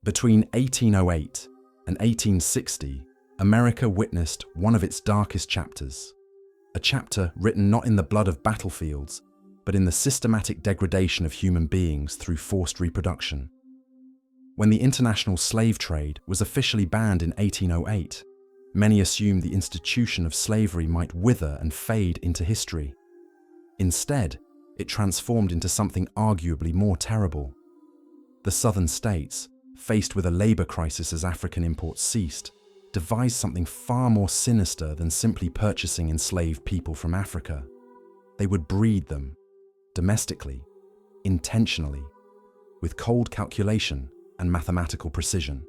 Between 1808 and 1860, America witnessed one of its darkest chapters, a chapter written not in the blood of battlefields, but in the systematic degradation of human beings through forced reproduction. When the international slave trade was officially banned in 1808, many assumed the institution of slavery might wither and fade into history. Instead, it transformed into something arguably more terrible. The southern states, faced with a labor crisis as African imports ceased, devised something far more sinister than simply purchasing enslaved people from Africa. They would breed them, domestically, intentionally, with cold calculation and mathematical precision.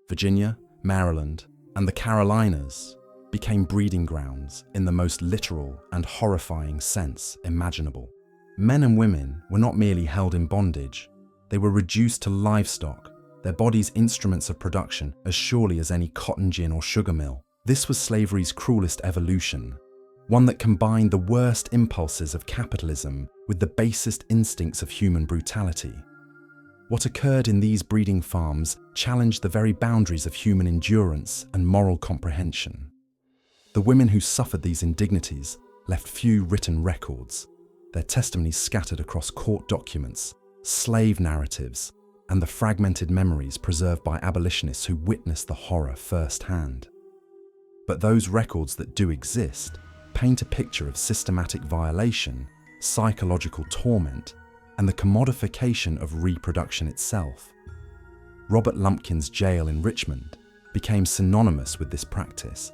Virginia, Maryland, and the Carolinas became breeding grounds in the most literal and horrifying sense imaginable. Men and women were not merely held in bondage, they were reduced to livestock, their bodies instruments of production as surely as any cotton gin or sugar mill. This was slavery's cruelest evolution, one that combined the worst impulses of capitalism with the basest instincts of human brutality. What occurred in these breeding farms challenged the very boundaries of human endurance and moral comprehension. The women who suffered these indignities left few written records, their testimonies scattered across court documents, slave narratives, and the fragmented memories preserved by abolitionists who witnessed the horror firsthand. But those records that do exist paint a picture of systematic violation, psychological torment, and the commodification of reproduction itself. Robert Lumpkin's jail in Richmond became synonymous with this practice.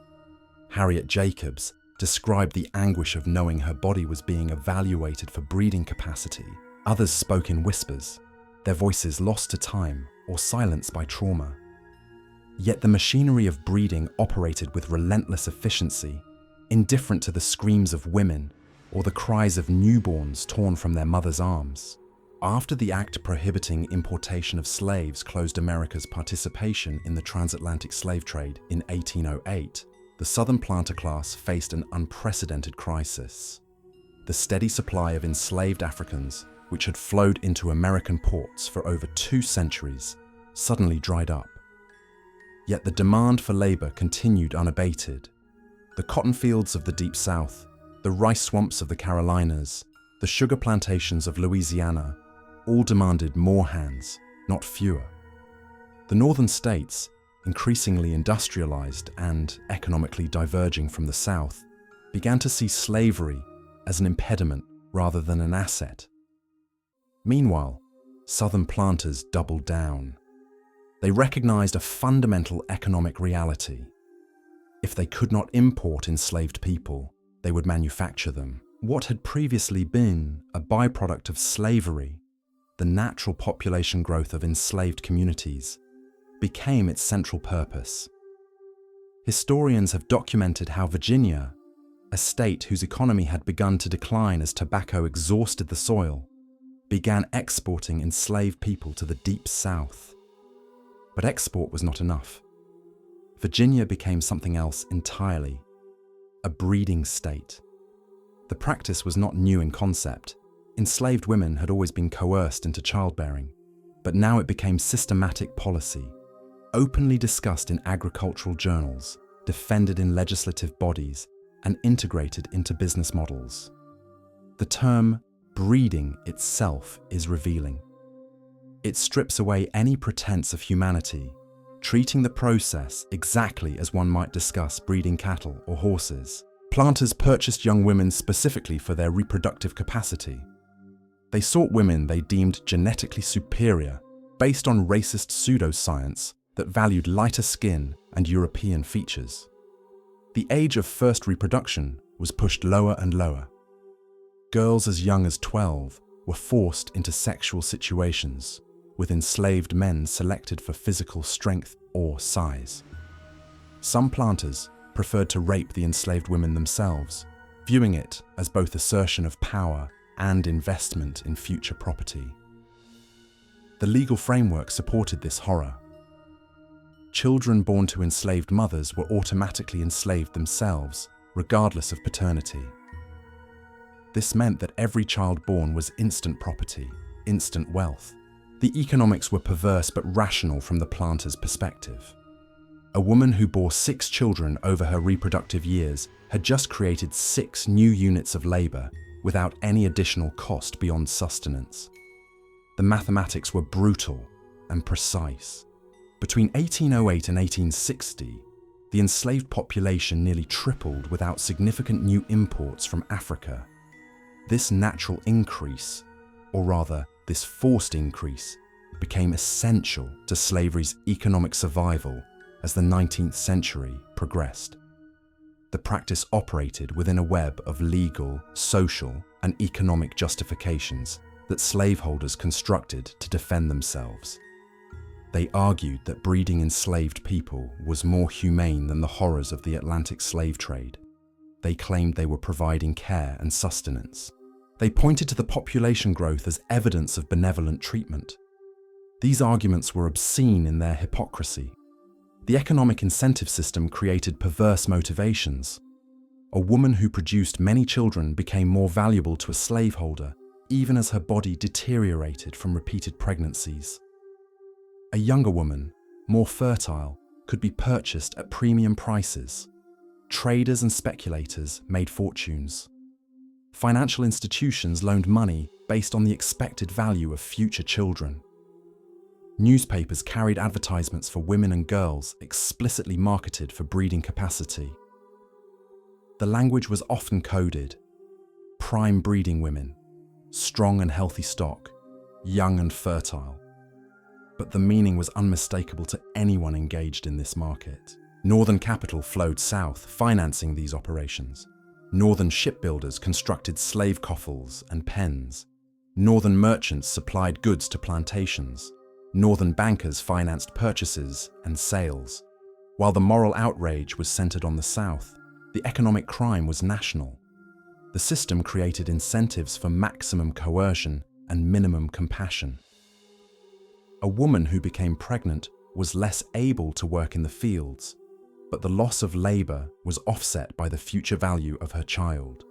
Harriet Jacobs described the anguish of knowing her body was being evaluated for breeding capacity. Others spoke in whispers, their voices lost to time or silenced by trauma. Yet the machinery of breeding operated with relentless efficiency, indifferent to the screams of women or the cries of newborns torn from their mothers' arms. After the act prohibiting importation of slaves closed America's participation in the transatlantic slave trade in 1808, the Southern planter class faced an unprecedented crisis. The steady supply of enslaved Africans, which had flowed into American ports for over 2 centuries, suddenly dried up. Yet the demand for labor continued unabated. The cotton fields of the Deep South, the rice swamps of the Carolinas, the sugar plantations of Louisiana, all demanded more hands, not fewer. The northern states, increasingly industrialized and economically diverging from the South, began to see slavery as an impediment rather than an asset. Meanwhile, Southern planters doubled down. They recognized a fundamental economic reality. If they could not import enslaved people, they would manufacture them. What had previously been a byproduct of slavery, the natural population growth of enslaved communities, became its central purpose. Historians have documented how Virginia, a state whose economy had begun to decline as tobacco exhausted the soil, began exporting enslaved people to the Deep South. But export was not enough. Virginia became something else entirely, a breeding state. The practice was not new in concept. Enslaved women had always been coerced into childbearing, but now it became systematic policy, openly discussed in agricultural journals, defended in legislative bodies, and integrated into business models. The term breeding itself is revealing. It strips away any pretense of humanity, treating the process exactly as one might discuss breeding cattle or horses. Planters purchased young women specifically for their reproductive capacity. They sought women they deemed genetically superior, based on racist pseudoscience that valued lighter skin and European features. The age of first reproduction was pushed lower and lower. Girls as young as 12 were forced into sexual situations, with enslaved men selected for physical strength or size. Some planters preferred to rape the enslaved women themselves, viewing it as both assertion of power and investment in future property. The legal framework supported this horror. Children born to enslaved mothers were automatically enslaved themselves, regardless of paternity. This meant that every child born was instant property, instant wealth. The economics were perverse but rational from the planter's perspective. A woman who bore 6 children over her reproductive years had just created 6 new units of labor without any additional cost beyond sustenance. The mathematics were brutal and precise. Between 1808 and 1860, the enslaved population nearly tripled without significant new imports from Africa. This natural increase, or rather this forced increase, became essential to slavery's economic survival as the 19th century progressed. The practice operated within a web of legal, social, and economic justifications that slaveholders constructed to defend themselves. They argued that breeding enslaved people was more humane than the horrors of the Atlantic slave trade. They claimed they were providing care and sustenance. They pointed to the population growth as evidence of benevolent treatment. These arguments were obscene in their hypocrisy. The economic incentive system created perverse motivations. A woman who produced many children became more valuable to a slaveholder, even as her body deteriorated from repeated pregnancies. A younger woman, more fertile, could be purchased at premium prices. Traders and speculators made fortunes. Financial institutions loaned money based on the expected value of future children. Newspapers carried advertisements for women and girls explicitly marketed for breeding capacity. The language was often coded: prime breeding women, strong and healthy stock, young and fertile. But the meaning was unmistakable to anyone engaged in this market. Northern capital flowed south, financing these operations. Northern shipbuilders constructed slave coffles and pens. Northern merchants supplied goods to plantations. Northern bankers financed purchases and sales. While the moral outrage was centered on the South, the economic crime was national. The system created incentives for maximum coercion and minimum compassion. A woman who became pregnant was less able to work in the fields, but the loss of labor was offset by the future value of her child.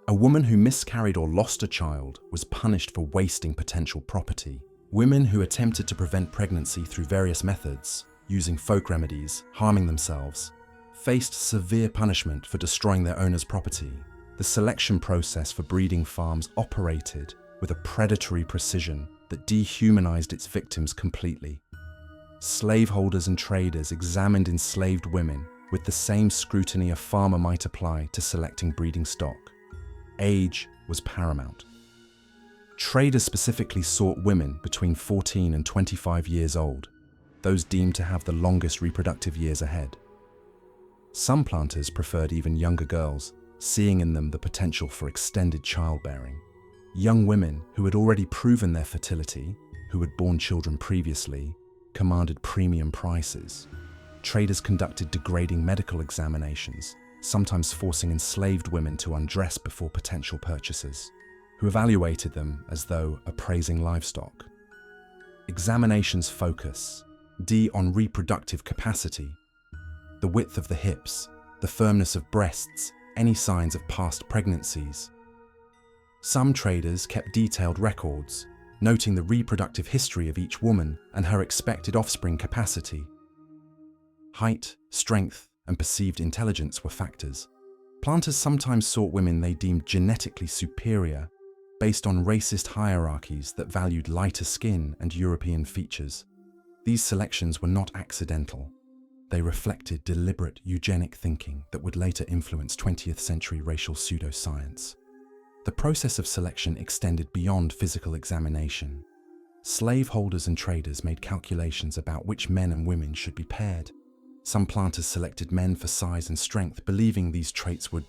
A woman who miscarried or lost a child was punished for wasting potential property. Women who attempted to prevent pregnancy through various methods, using folk remedies, harming themselves, faced severe punishment for destroying their owner's property. The selection process for breeding farms operated with a predatory precision that dehumanized its victims completely. Slaveholders and traders examined enslaved women with the same scrutiny a farmer might apply to selecting breeding stock. Age was paramount. Traders specifically sought women between 14 and 25 years old, those deemed to have the longest reproductive years ahead. Some planters preferred even younger girls, seeing in them the potential for extended childbearing. Young women who had already proven their fertility, who had borne children previously, commanded premium prices. Traders conducted degrading medical examinations, sometimes forcing enslaved women to undress before potential purchasers, who evaluated them as though appraising livestock. Examinations focus on reproductive capacity, the width of the hips, the firmness of breasts, any signs of past pregnancies. Some traders kept detailed records, noting the reproductive history of each woman and her expected offspring capacity. Height, strength, and perceived intelligence were factors. Planters sometimes sought women they deemed genetically superior, based on racist hierarchies that valued lighter skin and European features. These selections were not accidental. They reflected deliberate eugenic thinking that would later influence 20th century racial pseudoscience. The process of selection extended beyond physical examination. Slaveholders and traders made calculations about which men and women should be paired. Some planters selected men for size and strength, believing these traits would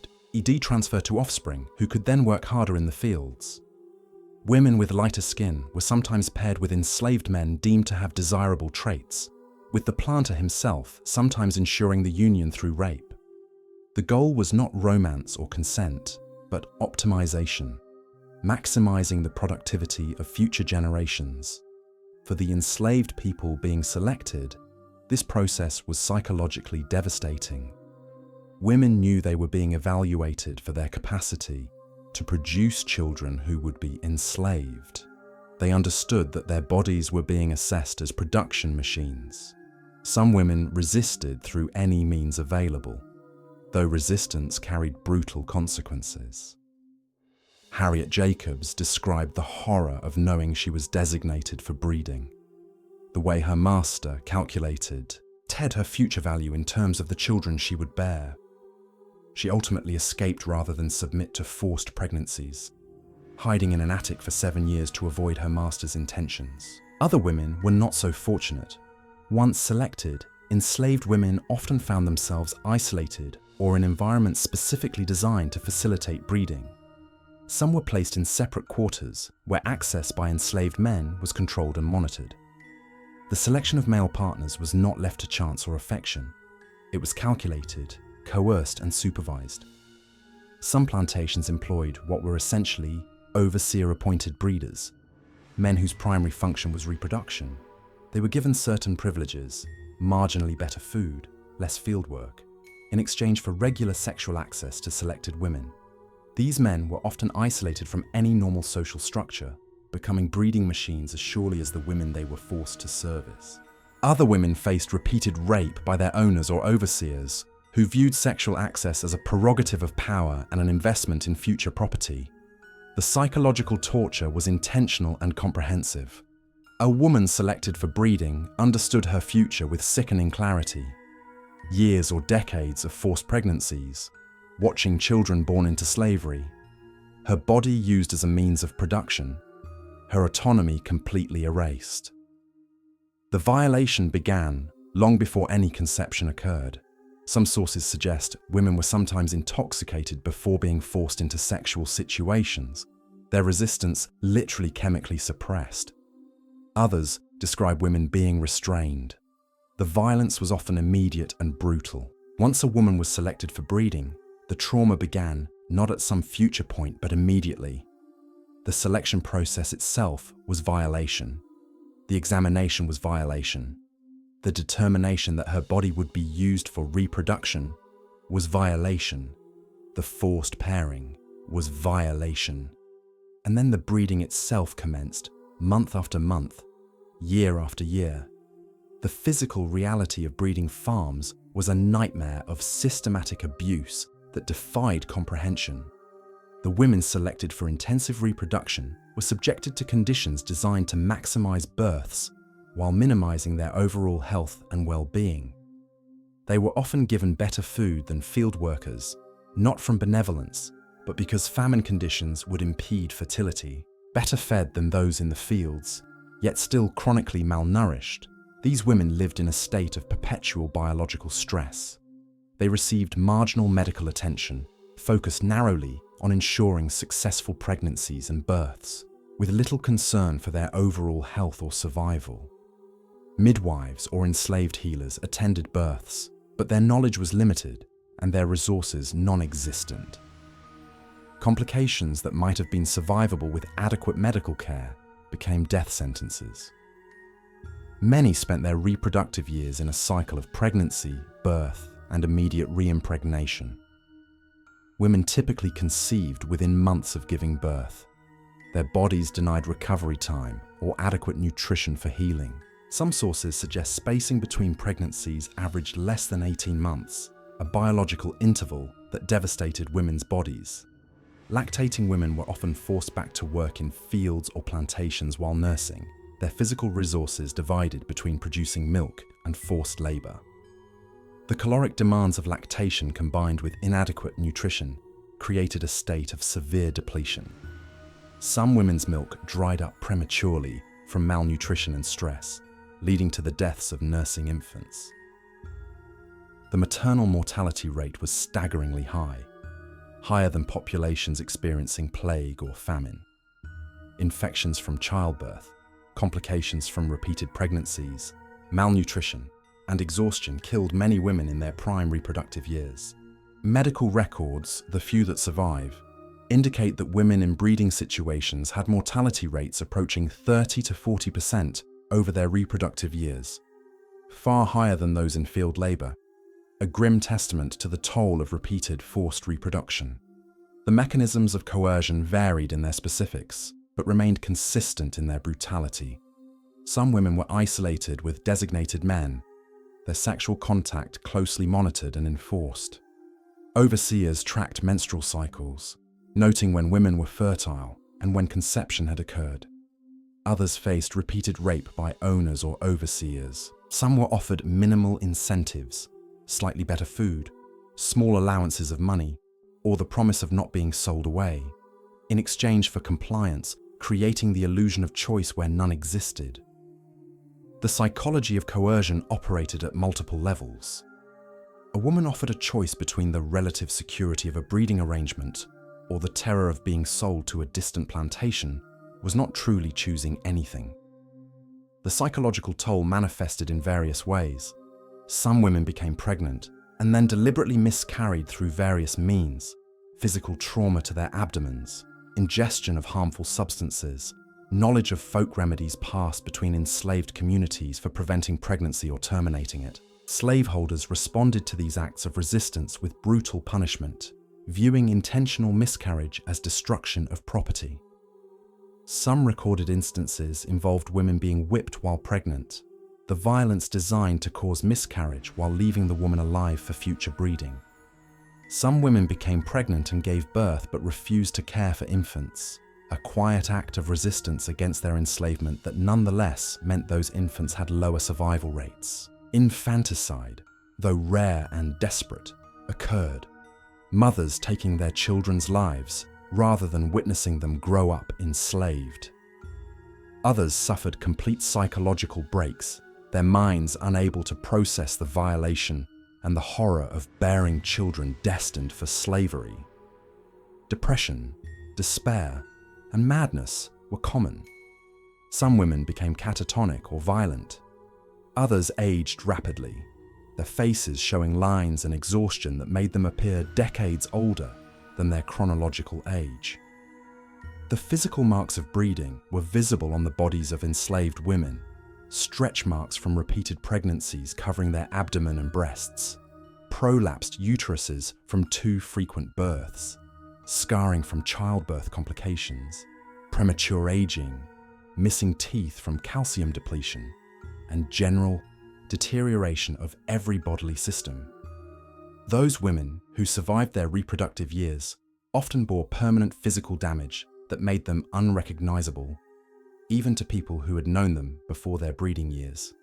transfer to offspring, who could then work harder in the fields. Women with lighter skin were sometimes paired with enslaved men deemed to have desirable traits, with the planter himself sometimes ensuring the union through rape. The goal was not romance or consent, but optimization, maximizing the productivity of future generations. For the enslaved people being selected, this process was psychologically devastating. Women knew they were being evaluated for their capacity to produce children who would be enslaved. They understood that their bodies were being assessed as production machines. Some women resisted through any means available, though resistance carried brutal consequences. Harriet Jacobs described the horror of knowing she was designated for breeding. The way her master calculated her future value in terms of the children she would bear. She ultimately escaped rather than submit to forced pregnancies, hiding in an attic for 7 years to avoid her master's intentions. Other women were not so fortunate. Once selected, enslaved women often found themselves isolated or in environments specifically designed to facilitate breeding. Some were placed in separate quarters where access by enslaved men was controlled and monitored. The selection of male partners was not left to chance or affection. It was calculated, coerced, and supervised. Some plantations employed what were essentially overseer-appointed breeders, men whose primary function was reproduction. They were given certain privileges, marginally better food, less field work, in exchange for regular sexual access to selected women. These men were often isolated from any normal social structure, becoming breeding machines as surely as the women they were forced to service. Other women faced repeated rape by their owners or overseers, who viewed sexual access as a prerogative of power and an investment in future property. The psychological torture was intentional and comprehensive. A woman selected for breeding understood her future with sickening clarity. Years or decades of forced pregnancies, watching children born into slavery, her body used as a means of production, her autonomy completely erased. The violation began long before any conception occurred. Some sources suggest women were sometimes intoxicated before being forced into sexual situations, their resistance literally chemically suppressed. Others describe women being restrained. The violence was often immediate and brutal. Once a woman was selected for breeding, the trauma began not at some future point but immediately. The selection process itself was violation. The examination was violation. The determination that her body would be used for reproduction was violation. The forced pairing was violation. And then the breeding itself commenced, month after month, year after year. The physical reality of breeding farms was a nightmare of systematic abuse that defied comprehension. The women selected for intensive reproduction were subjected to conditions designed to maximize births while minimizing their overall health and well-being. They were often given better food than field workers, not from benevolence, but because famine conditions would impede fertility. Better fed than those in the fields, yet still chronically malnourished, these women lived in a state of perpetual biological stress. They received marginal medical attention, focused narrowly on ensuring successful pregnancies and births, with little concern for their overall health or survival. Midwives or enslaved healers attended births, but their knowledge was limited and their resources non-existent. Complications that might have been survivable with adequate medical care became death sentences. Many spent their reproductive years in a cycle of pregnancy, birth, and immediate re-impregnation. Women typically conceived within months of giving birth. Their bodies denied recovery time or adequate nutrition for healing. Some sources suggest spacing between pregnancies averaged less than 18 months, a biological interval that devastated women's bodies. Lactating women were often forced back to work in fields or plantations while nursing, their physical resources divided between producing milk and forced labor. The caloric demands of lactation combined with inadequate nutrition created a state of severe depletion. Some women's milk dried up prematurely from malnutrition and stress, leading to the deaths of nursing infants. The maternal mortality rate was staggeringly high, higher than populations experiencing plague or famine. Infections from childbirth, complications from repeated pregnancies, malnutrition, and exhaustion killed many women in their prime reproductive years. Medical records, the few that survive, indicate that women in breeding situations had mortality rates approaching 30 to 40% over their reproductive years, far higher than those in field labor, a grim testament to the toll of repeated forced reproduction. The mechanisms of coercion varied in their specifics. but remained consistent in their brutality. Some women were isolated with designated men, their sexual contact closely monitored and enforced. Overseers tracked menstrual cycles, noting when women were fertile and when conception had occurred. Others faced repeated rape by owners or overseers. Some were offered minimal incentives, slightly better food, small allowances of money, or the promise of not being sold away, in exchange for compliance, creating the illusion of choice where none existed. The psychology of coercion operated at multiple levels. A woman offered a choice between the relative security of a breeding arrangement or the terror of being sold to a distant plantation was not truly choosing anything. The psychological toll manifested in various ways. Some women became pregnant and then deliberately miscarried through various means: physical trauma to their abdomens, ingestion of harmful substances, knowledge of folk remedies passed between enslaved communities for preventing pregnancy or terminating it. Slaveholders responded to these acts of resistance with brutal punishment, viewing intentional miscarriage as destruction of property. Some recorded instances involved women being whipped while pregnant, the violence designed to cause miscarriage while leaving the woman alive for future breeding. Some women became pregnant and gave birth but refused to care for infants, a quiet act of resistance against their enslavement that nonetheless meant those infants had lower survival rates. Infanticide, though rare and desperate, occurred, mothers taking their children's lives rather than witnessing them grow up enslaved. Others suffered complete psychological breaks, their minds unable to process the violation and the horror of bearing children destined for slavery. Depression, despair, and madness were common. Some women became catatonic or violent. Others aged rapidly, their faces showing lines and exhaustion that made them appear decades older than their chronological age. The physical marks of breeding were visible on the bodies of enslaved women, stretch marks from repeated pregnancies covering their abdomen and breasts, prolapsed uteruses from too frequent births, scarring from childbirth complications, premature aging, missing teeth from calcium depletion, and general deterioration of every bodily system. Those women who survived their reproductive years often bore permanent physical damage that made them unrecognizable, even to people who had known them before their breeding years.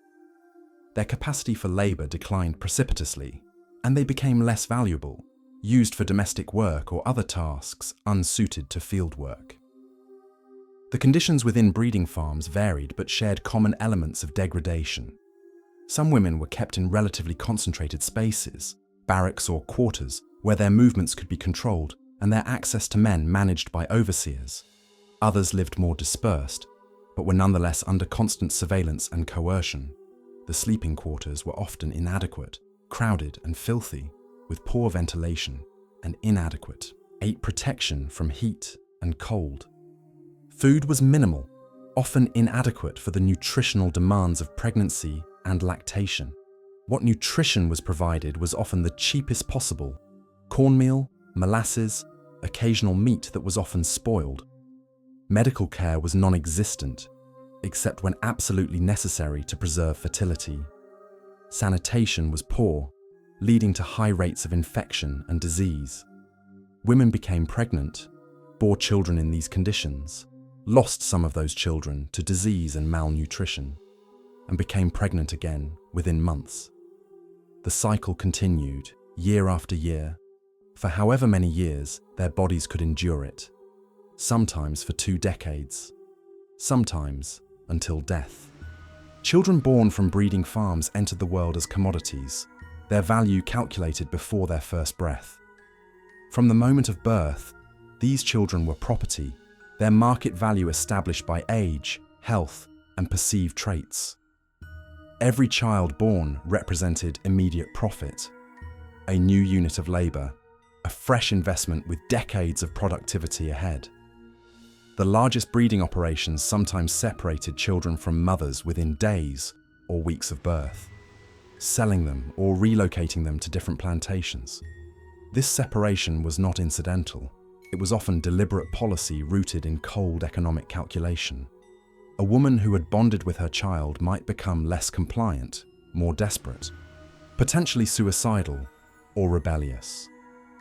Their capacity for labor declined precipitously, and they became less valuable, used for domestic work or other tasks unsuited to field work. The conditions within breeding farms varied but shared common elements of degradation. Some women were kept in relatively concentrated spaces, barracks or quarters, where their movements could be controlled and their access to men managed by overseers. Others lived more dispersed, but were nonetheless under constant surveillance and coercion. The sleeping quarters were often inadequate, crowded and filthy, with poor ventilation, and inadequate protection from heat and cold. Food was minimal, often inadequate for the nutritional demands of pregnancy and lactation. What nutrition was provided was often the cheapest possible: cornmeal, molasses, occasional meat that was often spoiled. Medical care was non-existent, except when absolutely necessary to preserve fertility. Sanitation was poor, leading to high rates of infection and disease. Women became pregnant, bore children in these conditions, lost some of those children to disease and malnutrition, and became pregnant again within months. The cycle continued, year after year, for however many years their bodies could endure it, sometimes for 2 decades, sometimes until death. Children born from breeding farms entered the world as commodities, their value calculated before their first breath. From the moment of birth, these children were property, their market value established by age, health, and perceived traits. Every child born represented immediate profit, a new unit of labor, a fresh investment with decades of productivity ahead. The largest breeding operations sometimes separated children from mothers within days or weeks of birth, selling them or relocating them to different plantations. This separation was not incidental. It was often deliberate policy rooted in cold economic calculation. A woman who had bonded with her child might become less compliant, more desperate, potentially suicidal or rebellious.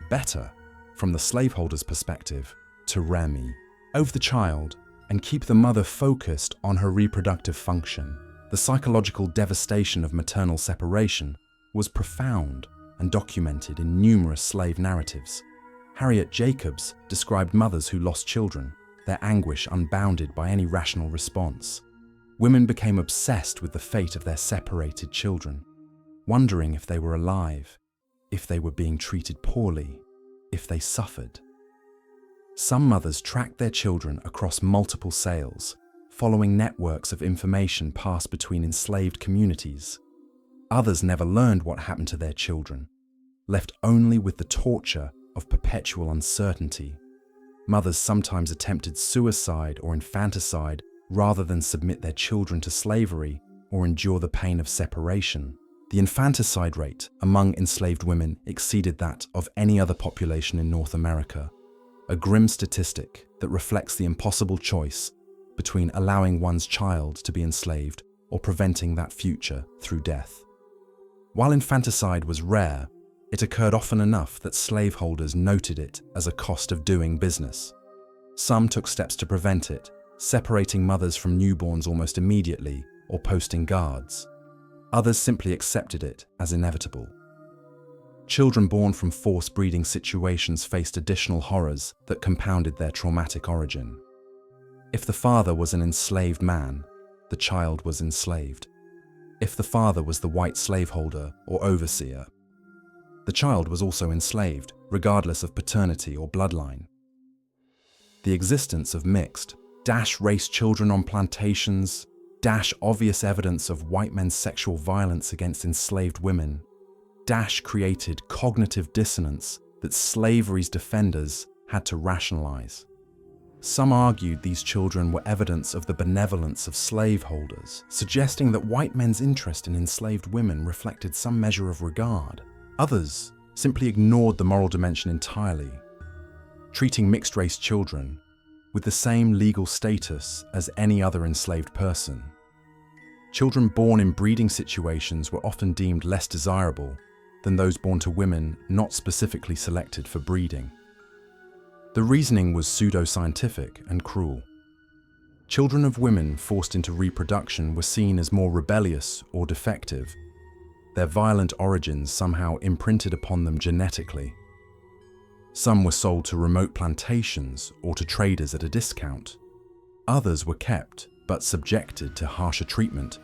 Better, from the slaveholder's perspective, to remy over the child and keep the mother focused on her reproductive function. The psychological devastation of maternal separation was profound and documented in numerous slave narratives. Harriet Jacobs described mothers who lost children, their anguish unbounded by any rational response. Women became obsessed with the fate of their separated children, wondering if they were alive, if they were being treated poorly, if they suffered. Some mothers tracked their children across multiple sales, following networks of information passed between enslaved communities. Others never learned what happened to their children, left only with the torture of perpetual uncertainty. Mothers sometimes attempted suicide or infanticide rather than submit their children to slavery or endure the pain of separation. The infanticide rate among enslaved women exceeded that of any other population in North America, a grim statistic that reflects the impossible choice between allowing one's child to be enslaved or preventing that future through death. While infanticide was rare, it occurred often enough that slaveholders noted it as a cost of doing business. Some took steps to prevent it, separating mothers from newborns almost immediately or posting guards. Others simply accepted it as inevitable. Children born from forced breeding situations faced additional horrors that compounded their traumatic origin. If the father was an enslaved man, the child was enslaved. If the father was the white slaveholder or overseer, the child was also enslaved, regardless of paternity or bloodline. The existence of mixed, race children on plantations, obvious evidence of white men's sexual violence against enslaved women, created cognitive dissonance that slavery's defenders had to rationalize. Some argued these children were evidence of the benevolence of slaveholders, suggesting that white men's interest in enslaved women reflected some measure of regard. Others simply ignored the moral dimension entirely, treating mixed-race children with the same legal status as any other enslaved person. Children born in breeding situations were often deemed less desirable than those born to women not specifically selected for breeding. The reasoning was pseudo-scientific and cruel. Children of women forced into reproduction were seen as more rebellious or defective, their violent origins somehow imprinted upon them genetically. Some were sold to remote plantations or to traders at a discount. Others were kept but subjected to harsher treatment,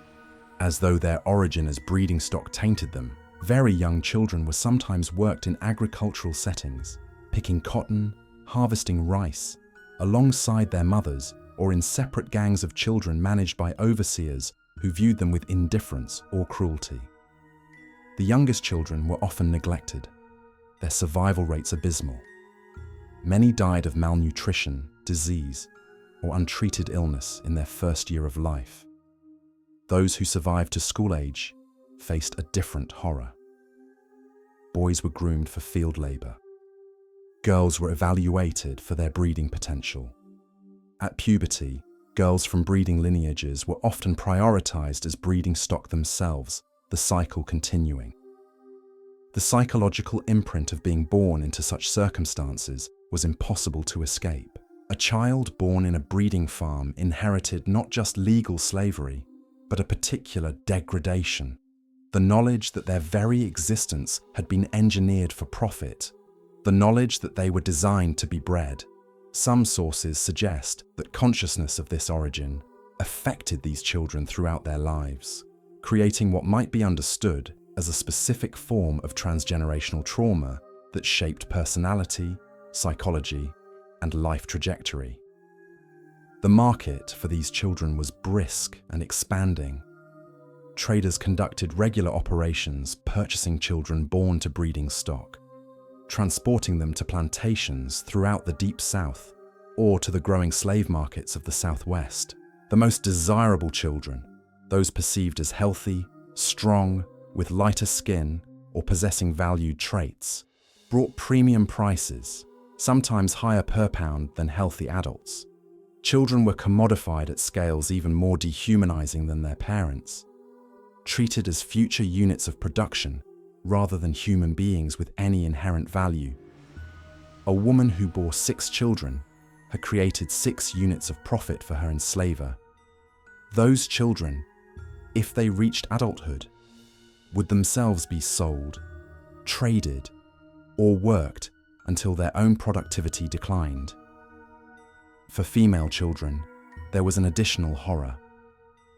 as though their origin as breeding stock tainted them. Very young children were sometimes worked in agricultural settings, picking cotton, harvesting rice, alongside their mothers or in separate gangs of children managed by overseers who viewed them with indifference or cruelty. The youngest children were often neglected, their survival rates abysmal. Many died of malnutrition, disease, or untreated illness in their first year of life. Those who survived to school age faced a different horror. Boys were groomed for field labor. Girls were evaluated for their breeding potential. At puberty, girls from breeding lineages were often prioritized as breeding stock themselves, the cycle continuing. The psychological imprint of being born into such circumstances was impossible to escape. A child born in a breeding farm inherited not just legal slavery, but a particular degradation. The knowledge that their very existence had been engineered for profit. The knowledge that they were designed to be bred. Some sources suggest that consciousness of this origin affected these children throughout their lives, creating what might be understood as a specific form of transgenerational trauma that shaped personality, psychology, and life trajectory. The market for these children was brisk and expanding. Traders conducted regular operations purchasing children born to breeding stock, transporting them to plantations throughout the Deep South or to the growing slave markets of the Southwest. The most desirable children, those perceived as healthy, strong, with lighter skin, or possessing valued traits, brought premium prices, sometimes higher per pound than healthy adults. Children were commodified at scales even more dehumanizing than their parents, treated as future units of production rather than human beings with any inherent value. A woman who bore 6 children had created 6 units of profit for her enslaver. Those children, if they reached adulthood, would themselves be sold, traded, or worked until their own productivity declined. For female children, there was an additional horror,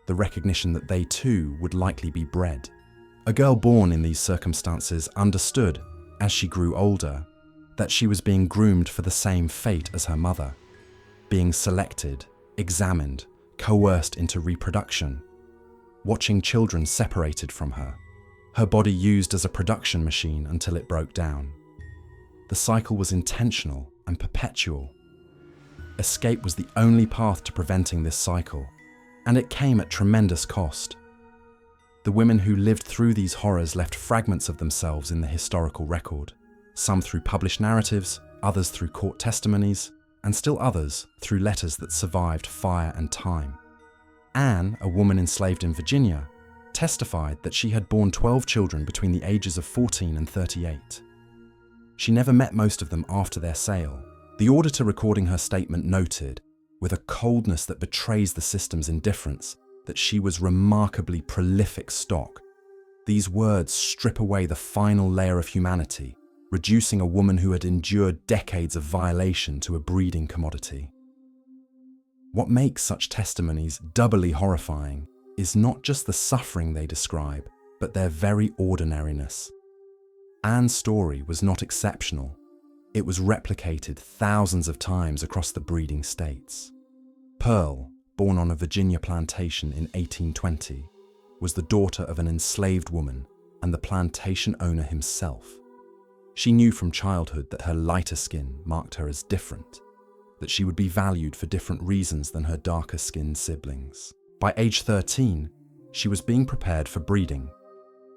the recognition that they too would likely be bred. A girl born in these circumstances understood, as she grew older, that she was being groomed for the same fate as her mother, being selected, examined, coerced into reproduction, watching children separated from her, her body used as a production machine until it broke down. The cycle was intentional and perpetual. Escape was the only path to preventing this cycle, and it came at tremendous cost. The women who lived through these horrors left fragments of themselves in the historical record, some through published narratives, others through court testimonies, and still others through letters that survived fire and time. Anne, a woman enslaved in Virginia, testified that she had borne 12 children between the ages of 14 and 38. She never met most of them after their sale. The auditor recording her statement noted, with a coldness that betrays the system's indifference, that she was remarkably prolific stock. These words strip away the final layer of humanity, reducing a woman who had endured decades of violation to a breeding commodity. What makes such testimonies doubly horrifying is not just the suffering they describe, but their very ordinariness. Anne's story was not exceptional. It was replicated thousands of times across the breeding states. Pearl, born on a Virginia plantation in 1820, was the daughter of an enslaved woman and the plantation owner himself. She knew from childhood that her lighter skin marked her as different, that she would be valued for different reasons than her darker-skinned siblings. By age 13, she was being prepared for breeding.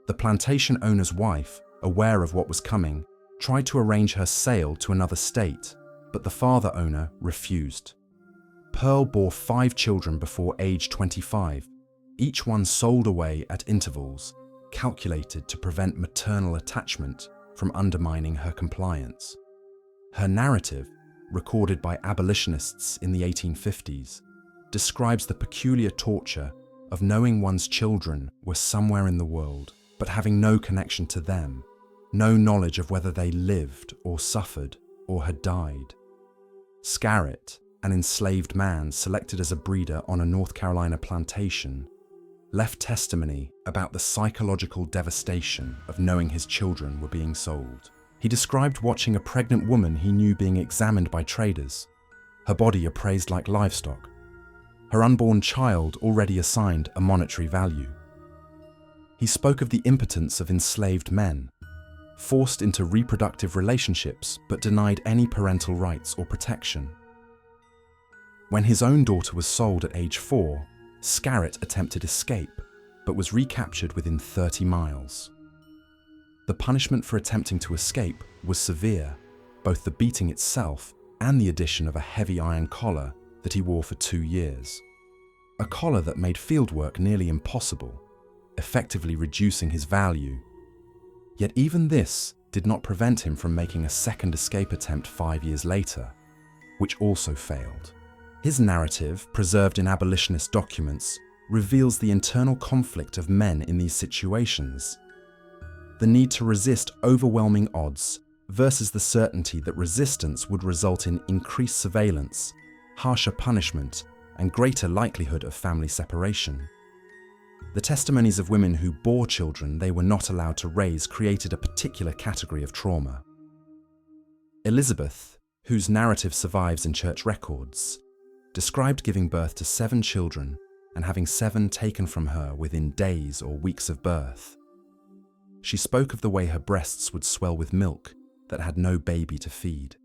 The plantation owner's wife, aware of what was coming, tried to arrange her sale to another state, but the father owner refused. Pearl bore 5 children before age 25, each one sold away at intervals, calculated to prevent maternal attachment from undermining her compliance. Her narrative, recorded by abolitionists in the 1850s, describes the peculiar torture of knowing one's children were somewhere in the world, but having no connection to them, no knowledge of whether they lived or suffered or had died. Scarrett, an enslaved man selected as a breeder on a North Carolina plantation, left testimony about the psychological devastation of knowing his children were being sold. He described watching a pregnant woman he knew being examined by traders, her body appraised like livestock, her unborn child already assigned a monetary value. He spoke of the impotence of enslaved men, forced into reproductive relationships but denied any parental rights or protection. When his own daughter was sold at age 4, Scarrett attempted escape, but was recaptured within 30 miles. The punishment for attempting to escape was severe, both the beating itself and the addition of a heavy iron collar that he wore for 2 years. A collar that made fieldwork nearly impossible, effectively reducing his value. Yet even this did not prevent him from making a second escape attempt 5 years later, which also failed. His narrative, preserved in abolitionist documents, reveals the internal conflict of men in these situations. The need to resist overwhelming odds versus the certainty that resistance would result in increased surveillance, harsher punishment, and greater likelihood of family separation. The testimonies of women who bore children they were not allowed to raise created a particular category of trauma. Elizabeth, whose narrative survives in church records, described giving birth to 7 children and having 7 taken from her within days or weeks of birth. She spoke of the way her breasts would swell with milk that had no baby to feed,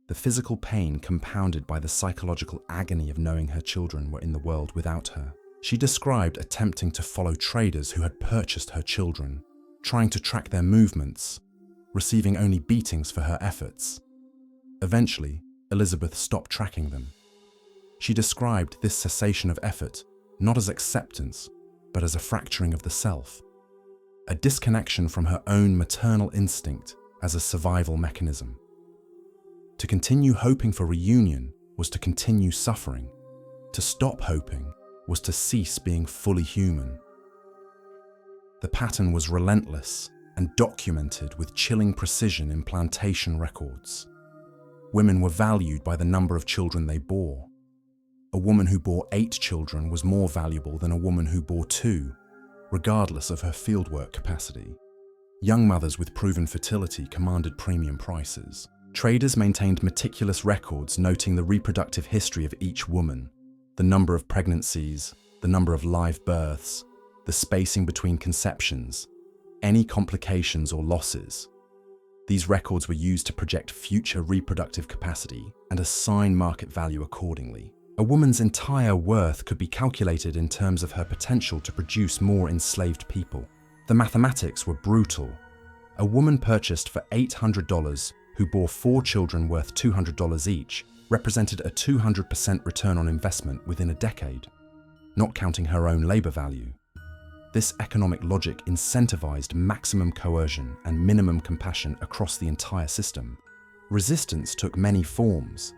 the physical pain compounded by the psychological agony of knowing her children were in the world without her. She described attempting to follow traders who had purchased her children, trying to track their movements, receiving only beatings for her efforts. Eventually, Elizabeth stopped tracking them. She described this cessation of effort not as acceptance, but as a fracturing of the self, a disconnection from her own maternal instinct as a survival mechanism. To continue hoping for reunion was to continue suffering. To stop hoping was to cease being fully human. The pattern was relentless and documented with chilling precision in plantation records. Women were valued by the number of children they bore. A woman who bore 8 children was more valuable than a woman who bore 2, regardless of her fieldwork capacity. Young mothers with proven fertility commanded premium prices. Traders maintained meticulous records noting the reproductive history of each woman, the number of pregnancies, the number of live births, the spacing between conceptions, any complications or losses. These records were used to project future reproductive capacity and assign market value accordingly. A woman's entire worth could be calculated in terms of her potential to produce more enslaved people. The mathematics were brutal. A woman purchased for $800 who bore 4 children worth $200 each represented a 200% return on investment within a decade, not counting her own labor value. This economic logic incentivized maximum coercion and minimum compassion across the entire system. Resistance took many forms,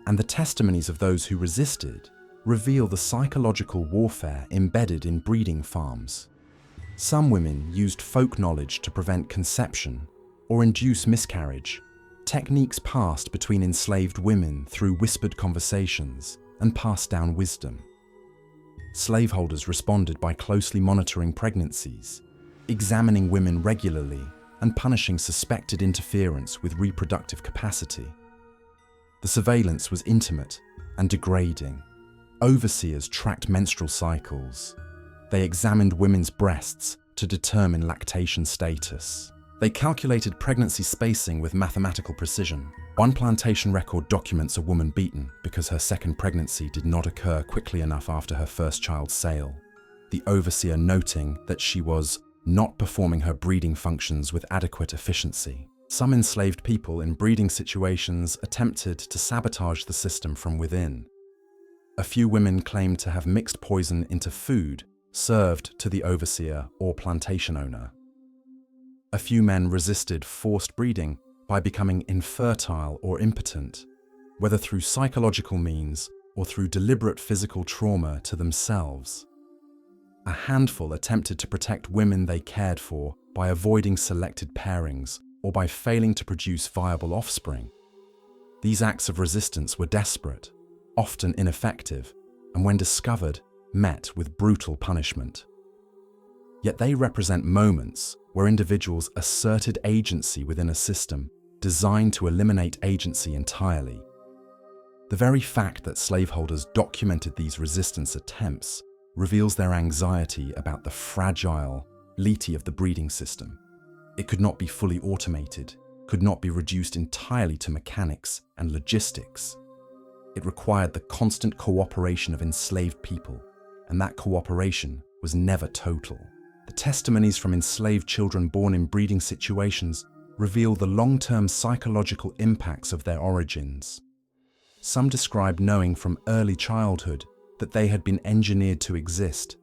and the testimonies of those who resisted reveal the psychological warfare embedded in breeding farms. Some women used folk knowledge to prevent conception or induce miscarriage, techniques passed between enslaved women through whispered conversations and passed down wisdom. Slaveholders responded by closely monitoring pregnancies, examining women regularly, and punishing suspected interference with reproductive capacity. The surveillance was intimate and degrading. Overseers tracked menstrual cycles. They examined women's breasts to determine lactation status. They calculated pregnancy spacing with mathematical precision. One plantation record documents a woman beaten because her second pregnancy did not occur quickly enough after her first child's sale, the overseer noting that she was not performing her breeding functions with adequate efficiency. Some enslaved people in breeding situations attempted to sabotage the system from within. A few women claimed to have mixed poison into food served to the overseer or plantation owner. A few men resisted forced breeding by becoming infertile or impotent, whether through psychological means or through deliberate physical trauma to themselves. A handful attempted to protect women they cared for by avoiding selected pairings or by failing to produce viable offspring. These acts of resistance were desperate, often ineffective, and when discovered, met with brutal punishment. Yet they represent moments where individuals asserted agency within a system designed to eliminate agency entirely. The very fact that slaveholders documented these resistance attempts reveals their anxiety about the fragility of the breeding system. It could not be fully automated, could not be reduced entirely to mechanics and logistics. It required the constant cooperation of enslaved people, and that cooperation was never total. The testimonies from enslaved children born in breeding situations reveal the long-term psychological impacts of their origins. Some describe knowing from early childhood that they had been engineered to exist,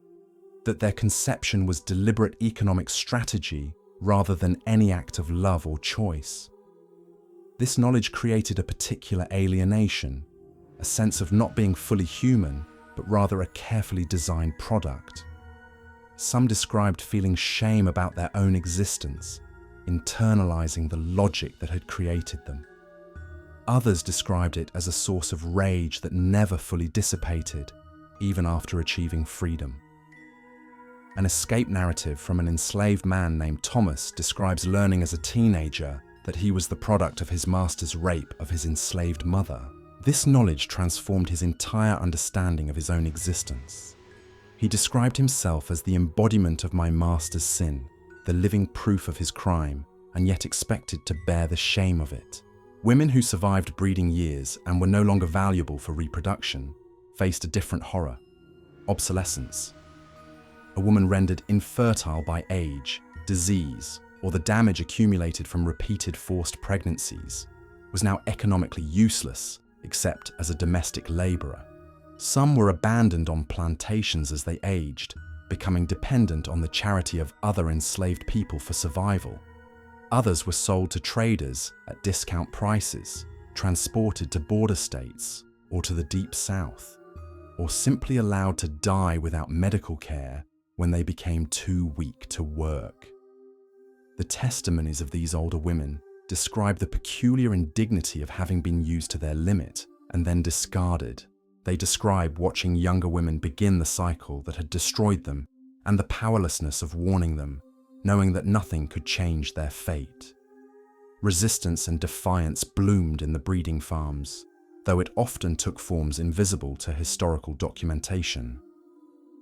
that their conception was deliberate economic strategy rather than any act of love or choice. This knowledge created a particular alienation, a sense of not being fully human, but rather a carefully designed product. Some described feeling shame about their own existence, internalizing the logic that had created them. Others described it as a source of rage that never fully dissipated, even after achieving freedom. An escape narrative from an enslaved man named Thomas describes learning as a teenager that he was the product of his master's rape of his enslaved mother. This knowledge transformed his entire understanding of his own existence. He described himself as the embodiment of my master's sin, the living proof of his crime, and yet expected to bear the shame of it. Women who survived breeding years and were no longer valuable for reproduction faced a different horror: obsolescence. A woman rendered infertile by age, disease, or the damage accumulated from repeated forced pregnancies was now economically useless except as a domestic laborer. Some were abandoned on plantations as they aged, becoming dependent on the charity of other enslaved people for survival. Others were sold to traders at discount prices, transported to border states or to the Deep South, or simply allowed to die without medical care when they became too weak to work. The testimonies of these older women describe the peculiar indignity of having been used to their limit and then discarded. They describe watching younger women begin the cycle that had destroyed them and the powerlessness of warning them, knowing that nothing could change their fate. Resistance and defiance bloomed in the breeding farms, though it often took forms invisible to historical documentation.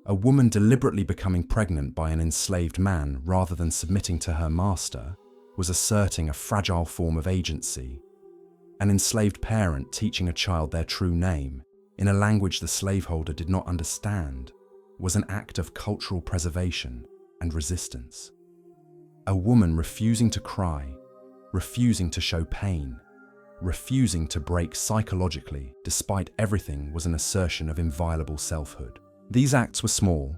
A woman deliberately becoming pregnant by an enslaved man rather than submitting to her master was asserting a fragile form of agency. An enslaved parent teaching a child their true name, in a language the slaveholder did not understand, was an act of cultural preservation and resistance. A woman refusing to cry, refusing to show pain, refusing to break psychologically despite everything was an assertion of inviolable selfhood. These acts were small,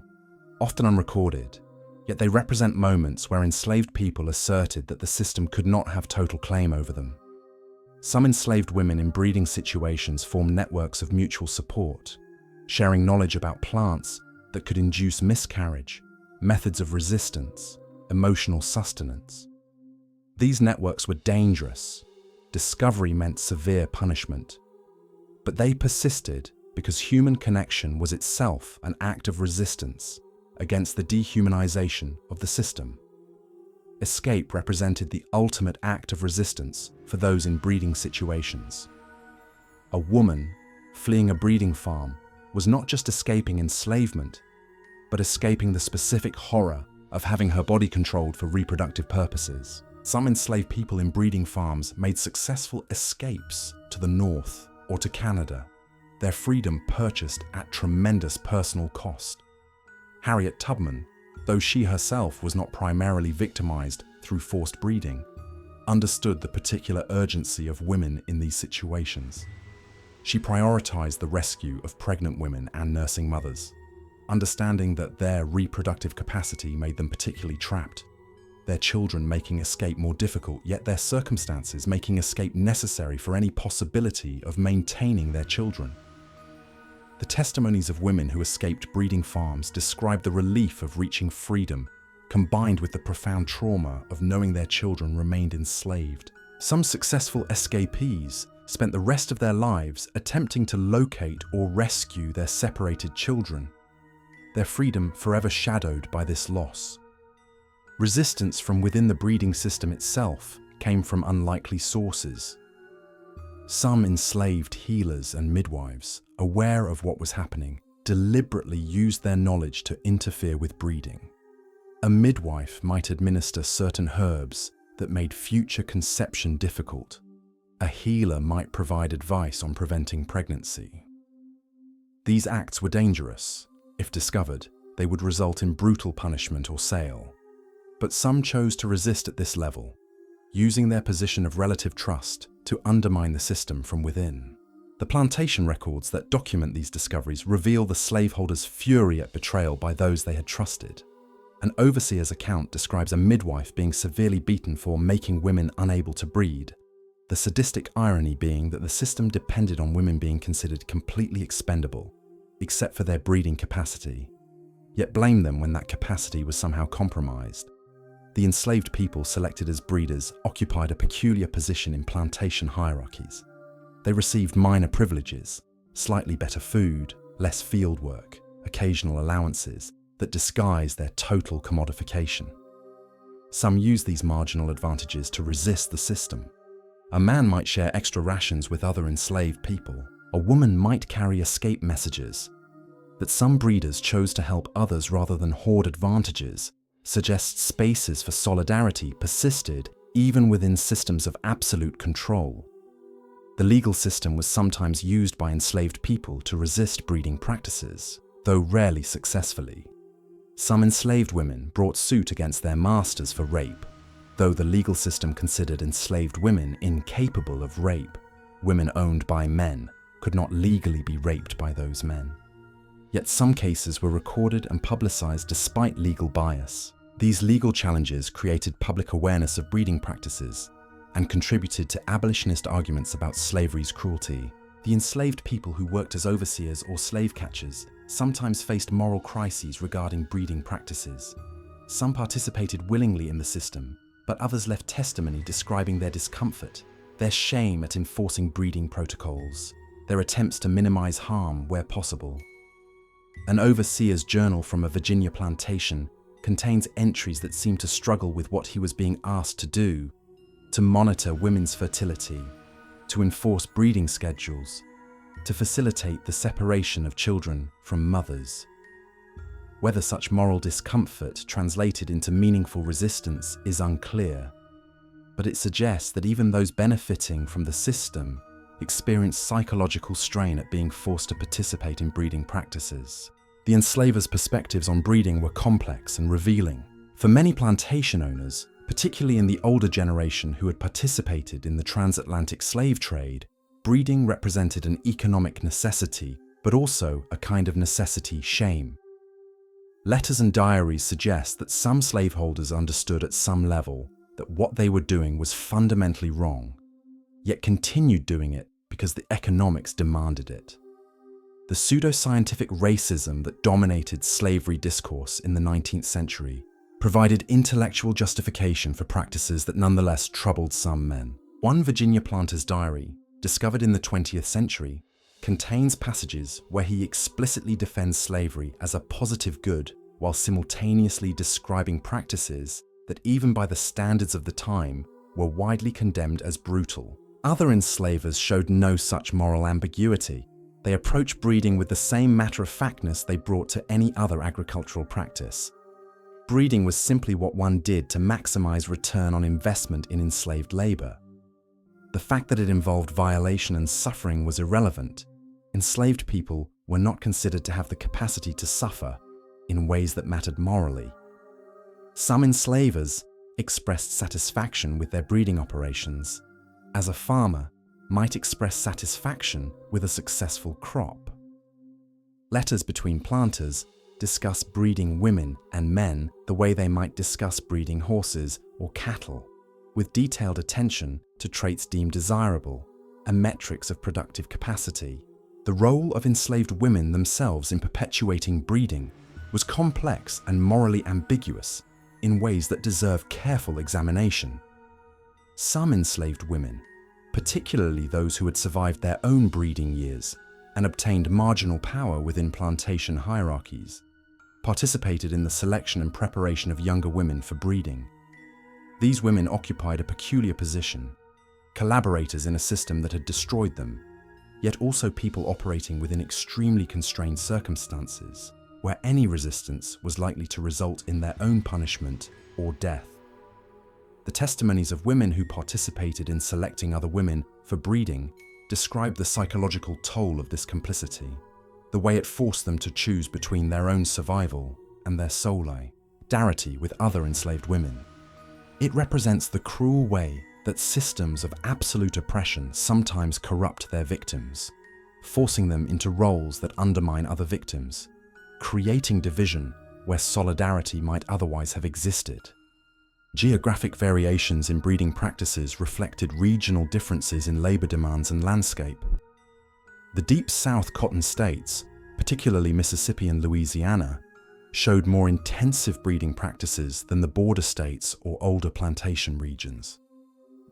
often unrecorded, yet they represent moments where enslaved people asserted that the system could not have total claim over them. Some enslaved women in breeding situations formed networks of mutual support, sharing knowledge about plants that could induce miscarriage, methods of resistance, emotional sustenance. These networks were dangerous. Discovery meant severe punishment. But they persisted because human connection was itself an act of resistance against the dehumanization of the system. Escape represented the ultimate act of resistance for those in breeding situations. A woman fleeing a breeding farm was not just escaping enslavement, but escaping the specific horror of having her body controlled for reproductive purposes. Some enslaved people in breeding farms made successful escapes to the north or to Canada, their freedom purchased at tremendous personal cost. Harriet Tubman, though she herself was not primarily victimized through forced breeding, understood the particular urgency of women in these situations. She prioritized the rescue of pregnant women and nursing mothers, understanding that their reproductive capacity made them particularly trapped, their children making escape more difficult, yet their circumstances making escape necessary for any possibility of maintaining their children. The testimonies of women who escaped breeding farms describe the relief of reaching freedom, combined with the profound trauma of knowing their children remained enslaved. Some successful escapees spent the rest of their lives attempting to locate or rescue their separated children, their freedom forever shadowed by this loss. Resistance from within the breeding system itself came from unlikely sources. Some enslaved healers and midwives, aware of what was happening, deliberately used their knowledge to interfere with breeding. A midwife might administer certain herbs that made future conception difficult. A healer might provide advice on preventing pregnancy. These acts were dangerous. If discovered, they would result in brutal punishment or sale. But some chose to resist at this level, using their position of relative trust to undermine the system from within. The plantation records that document these discoveries reveal the slaveholders' fury at betrayal by those they had trusted. An overseer's account describes a midwife being severely beaten for making women unable to breed, the sadistic irony being that the system depended on women being considered completely expendable, except for their breeding capacity, yet blamed them when that capacity was somehow compromised. The enslaved people selected as breeders occupied a peculiar position in plantation hierarchies. They received minor privileges, slightly better food, less field work, occasional allowances that disguised their total commodification. Some used these marginal advantages to resist the system. A man might share extra rations with other enslaved people. A woman might carry escape messages. That some breeders chose to help others rather than hoard advantages suggests spaces for solidarity persisted even within systems of absolute control. The legal system was sometimes used by enslaved people to resist breeding practices, though rarely successfully. Some enslaved women brought suit against their masters for rape. Though the legal system considered enslaved women incapable of rape, women owned by men could not legally be raped by those men. Yet some cases were recorded and publicized despite legal bias. These legal challenges created public awareness of breeding practices and contributed to abolitionist arguments about slavery's cruelty. The enslaved people who worked as overseers or slave catchers sometimes faced moral crises regarding breeding practices. Some participated willingly in the system, but others left testimony describing their discomfort, their shame at enforcing breeding protocols, their attempts to minimize harm where possible. An overseer's journal from a Virginia plantation contains entries that seem to struggle with what he was being asked to do: to monitor women's fertility, to enforce breeding schedules, to facilitate the separation of children from mothers. Whether such moral discomfort translated into meaningful resistance is unclear, but it suggests that even those benefiting from the system experienced psychological strain at being forced to participate in breeding practices. The enslavers' perspectives on breeding were complex and revealing. For many plantation owners, particularly in the older generation who had participated in the transatlantic slave trade, breeding represented an economic necessity, but also a kind of necessity shame. Letters and diaries suggest that some slaveholders understood at some level that what they were doing was fundamentally wrong, yet continued doing it because the economics demanded it. The pseudoscientific racism that dominated slavery discourse in the 19th century provided intellectual justification for practices that nonetheless troubled some men. One Virginia planter's diary, discovered in the 20th century, contains passages where he explicitly defends slavery as a positive good while simultaneously describing practices that, even by the standards of the time, were widely condemned as brutal. Other enslavers showed no such moral ambiguity. They approached breeding with the same matter-of-factness they brought to any other agricultural practice. Breeding was simply what one did to maximize return on investment in enslaved labor. The fact that it involved violation and suffering was irrelevant. Enslaved people were not considered to have the capacity to suffer in ways that mattered morally. Some enslavers expressed satisfaction with their breeding operations, as a farmer might express satisfaction with a successful crop. Letters between planters discuss breeding women and men the way they might discuss breeding horses or cattle, with detailed attention to traits deemed desirable and metrics of productive capacity. The role of enslaved women themselves in perpetuating breeding was complex and morally ambiguous in ways that deserve careful examination. Some enslaved women, particularly those who had survived their own breeding years and obtained marginal power within plantation hierarchies, participated in the selection and preparation of younger women for breeding. These women occupied a peculiar position, collaborators in a system that had destroyed them, yet also people operating within extremely constrained circumstances, where any resistance was likely to result in their own punishment or death. The testimonies of women who participated in selecting other women for breeding describe the psychological toll of this complicity, the way it forced them to choose between their own survival and their solidarity with other enslaved women. It represents the cruel way that systems of absolute oppression sometimes corrupt their victims, forcing them into roles that undermine other victims, creating division where solidarity might otherwise have existed. Geographic variations in breeding practices reflected regional differences in labor demands and landscape. The Deep South cotton states, particularly Mississippi and Louisiana, showed more intensive breeding practices than the border states or older plantation regions.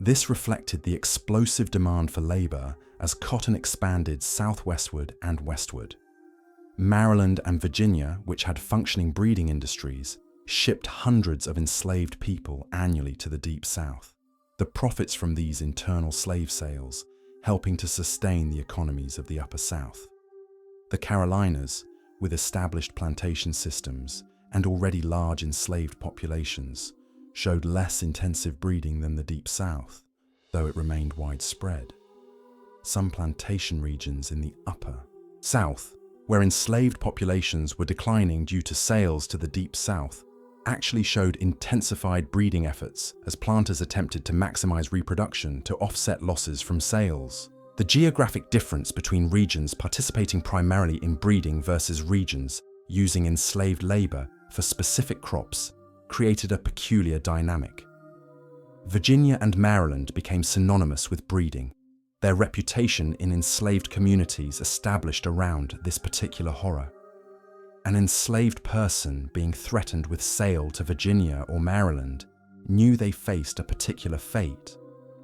This reflected the explosive demand for labor as cotton expanded southwestward and westward. Maryland and Virginia, which had functioning breeding industries, shipped hundreds of enslaved people annually to the Deep South, the profits from these internal slave sales helping to sustain the economies of the Upper South. The Carolinas, with established plantation systems and already large enslaved populations, showed less intensive breeding than the Deep South, though it remained widespread. Some plantation regions in the Upper South, where enslaved populations were declining due to sales to the Deep South, actually showed intensified breeding efforts as planters attempted to maximize reproduction to offset losses from sales. The geographic difference between regions participating primarily in breeding versus regions using enslaved labor for specific crops created a peculiar dynamic. Virginia and Maryland became synonymous with breeding, their reputation in enslaved communities established around this particular horror. An enslaved person being threatened with sale to Virginia or Maryland knew they faced a particular fate,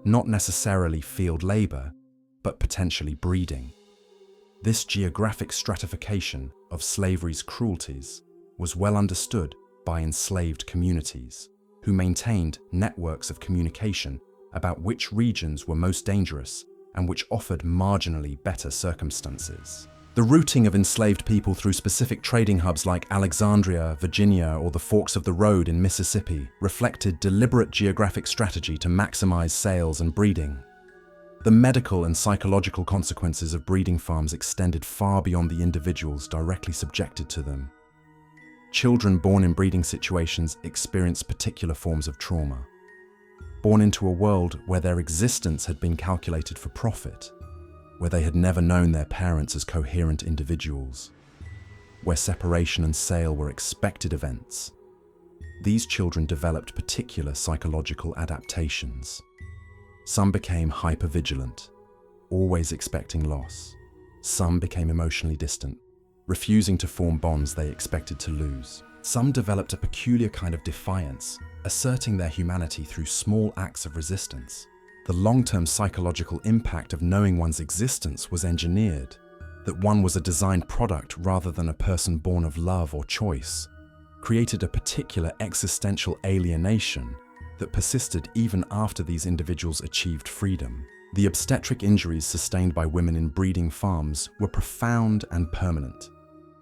not necessarily field labor, but potentially breeding. This geographic stratification of slavery's cruelties was well understood by enslaved communities, who maintained networks of communication about which regions were most dangerous and which offered marginally better circumstances. The routing of enslaved people through specific trading hubs like Alexandria, Virginia, or the Forks of the Road in Mississippi reflected deliberate geographic strategy to maximize sales and breeding. The medical and psychological consequences of breeding farms extended far beyond the individuals directly subjected to them. Children born in breeding situations experience particular forms of trauma. Born into a world where their existence had been calculated for profit, where they had never known their parents as coherent individuals, where separation and sale were expected events, these children developed particular psychological adaptations. Some became hypervigilant, always expecting loss. Some became emotionally distant, refusing to form bonds they expected to lose. Some developed a peculiar kind of defiance, asserting their humanity through small acts of resistance. The long-term psychological impact of knowing one's existence was engineered, that one was a designed product rather than a person born of love or choice, created a particular existential alienation that persisted even after these individuals achieved freedom. The obstetric injuries sustained by women in breeding farms were profound and permanent.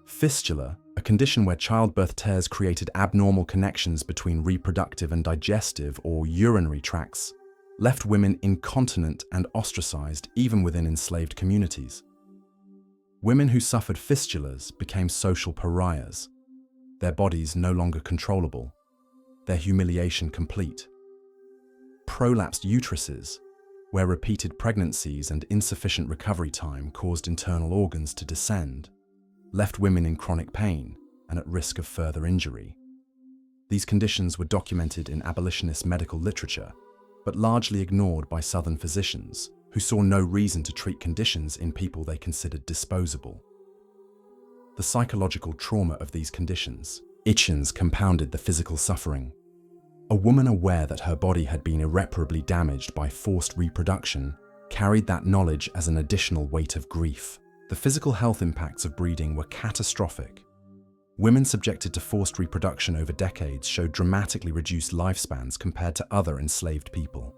Fistula, a condition where childbirth tears created abnormal connections between reproductive and digestive or urinary tracts, left women incontinent and ostracized even within enslaved communities. Women who suffered fistulas became social pariahs, their bodies no longer controllable, their humiliation complete. Prolapsed uteruses, where repeated pregnancies and insufficient recovery time caused internal organs to descend, left women in chronic pain and at risk of further injury. These conditions were documented in abolitionist medical literature, but largely ignored by Southern physicians, who saw no reason to treat conditions in people they considered disposable. The psychological trauma of these conditions, itchins, compounded the physical suffering. A woman aware that her body had been irreparably damaged by forced reproduction carried that knowledge as an additional weight of grief. The physical health impacts of breeding were catastrophic. Women subjected to forced reproduction over decades showed dramatically reduced lifespans compared to other enslaved people.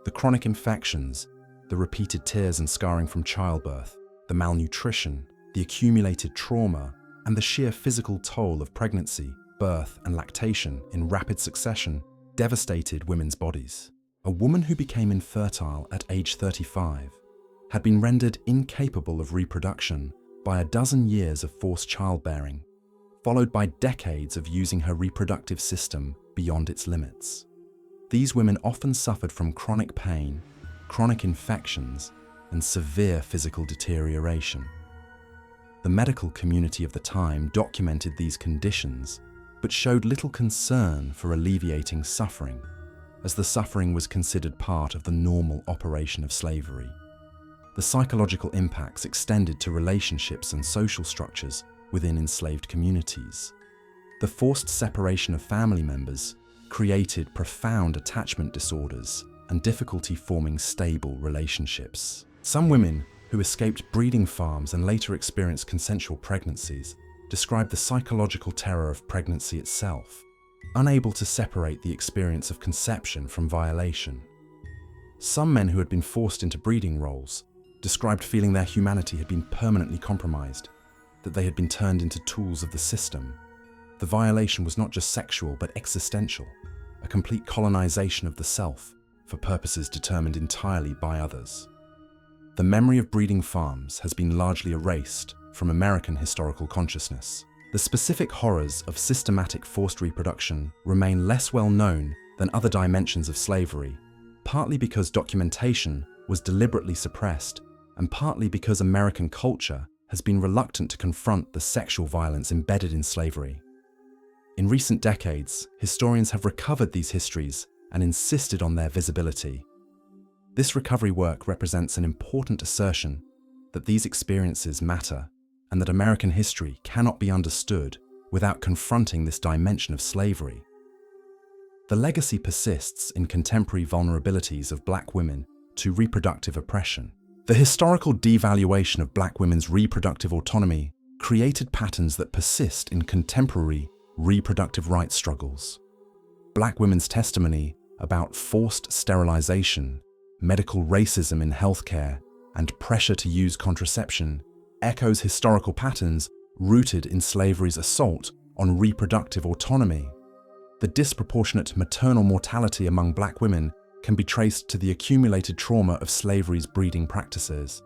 The chronic infections, the repeated tears and scarring from childbirth, the malnutrition, the accumulated trauma, and the sheer physical toll of pregnancy, birth, and lactation in rapid succession devastated women's bodies. A woman who became infertile at age 35 had been rendered incapable of reproduction by a dozen years of forced childbearing, followed by decades of using her reproductive system beyond its limits. These women often suffered from chronic pain, chronic infections, and severe physical deterioration. The medical community of the time documented these conditions, but showed little concern for alleviating suffering, as the suffering was considered part of the normal operation of slavery. The psychological impacts extended to relationships and social structures within enslaved communities. The forced separation of family members created profound attachment disorders and difficulty forming stable relationships. Some women who escaped breeding farms and later experienced consensual pregnancies described the psychological terror of pregnancy itself, unable to separate the experience of conception from violation. Some men who had been forced into breeding roles described feeling their humanity had been permanently compromised, that they had been turned into tools of the system. The violation was not just sexual but existential, a complete colonization of the self for purposes determined entirely by others. The memory of breeding farms has been largely erased from American historical consciousness. The specific horrors of systematic forced reproduction remain less well known than other dimensions of slavery, partly because documentation was deliberately suppressed, and partly because American culture has been reluctant to confront the sexual violence embedded in slavery. In recent decades, historians have recovered these histories and insisted on their visibility. This recovery work represents an important assertion that these experiences matter and that American history cannot be understood without confronting this dimension of slavery. The legacy persists in contemporary vulnerabilities of Black women to reproductive oppression. The historical devaluation of Black women's reproductive autonomy created patterns that persist in contemporary reproductive rights struggles. Black women's testimony about forced sterilization, medical racism in healthcare, and pressure to use contraception echoes historical patterns rooted in slavery's assault on reproductive autonomy. The disproportionate maternal mortality among Black women can be traced to the accumulated trauma of slavery's breeding practices.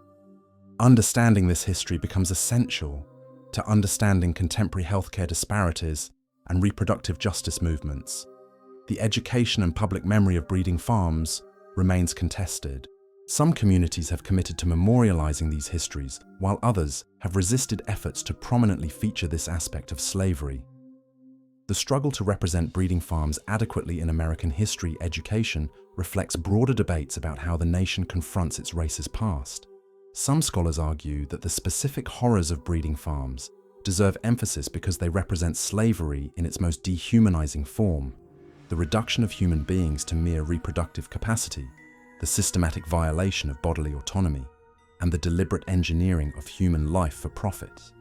Understanding this history becomes essential to understanding contemporary healthcare disparities and reproductive justice movements. The education and public memory of breeding farms remains contested. Some communities have committed to memorializing these histories, while others have resisted efforts to prominently feature this aspect of slavery. The struggle to represent breeding farms adequately in American history education reflects broader debates about how the nation confronts its racist past. Some scholars argue that the specific horrors of breeding farms deserve emphasis because they represent slavery in its most dehumanizing form, the reduction of human beings to mere reproductive capacity, the systematic violation of bodily autonomy, and the deliberate engineering of human life for profit.